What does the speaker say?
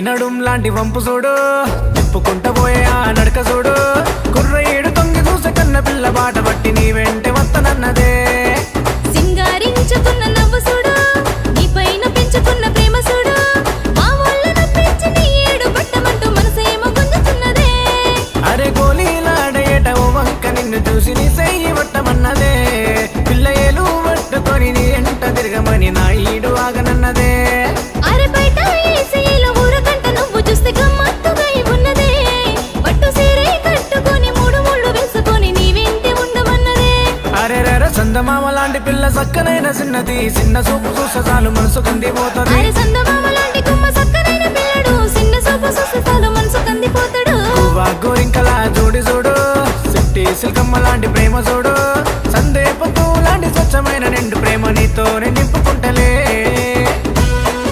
నడుం లాంటి వంపు చూడు, తిప్పుకుంట పోయే ఆ నడక చూడు, కుర్రయ్యేడు తొంగి చూసే కన్న పిల్ల బాట పట్టి నీ వెంటే వత్తనన్నదే. సింగారించుకున్న నవ్వు చూడు, నీ పైన పెంచుకున్న ప్రేమ చూడు, మా ఊళ్ళను పెంచి నీ ఏడు పట్టమంటూ మనసేమో గుంజుతున్నదే. అరే గోలీలాడేట ఓ వంక నిన్ను చూసి నీ సెయ్యి పట్టమన్నదే. పిల్ల ఏలు పట్టుకొని నీ ఎంట తిరగమని నా ఈడు ఆగనన్నదే. అరే బయట ఏసీలో ఊరకంట నువ్వు చూస్తే గమ్మత్తుగా ఉన్నదే. పట్టు సీరే కట్టుకొని మూడు ముళ్ళు వేసుకొని నీ వెంటే ఉండమన్నదే. అరే రేర చందమామ లాంటి పిల్ల సక్కనైన చిన్నది, చిన్న చూపు చూస్తే చాలు మనసు కందిపోతది. అరే చందమామ లాంటి గుమ్మ సక్కనైన పిల్లడు, చిన్న చూపు చూస్తే చాలు మనసు కందిపోతాడు. గోరింకలా జోడి చూడు, సిట్టి సిల్కమ్మ లాంటి ప్రేమ చూడు, సందేపతూ లాంటి స్వచ్ఛమైన నిండు ప్రేమ నీతో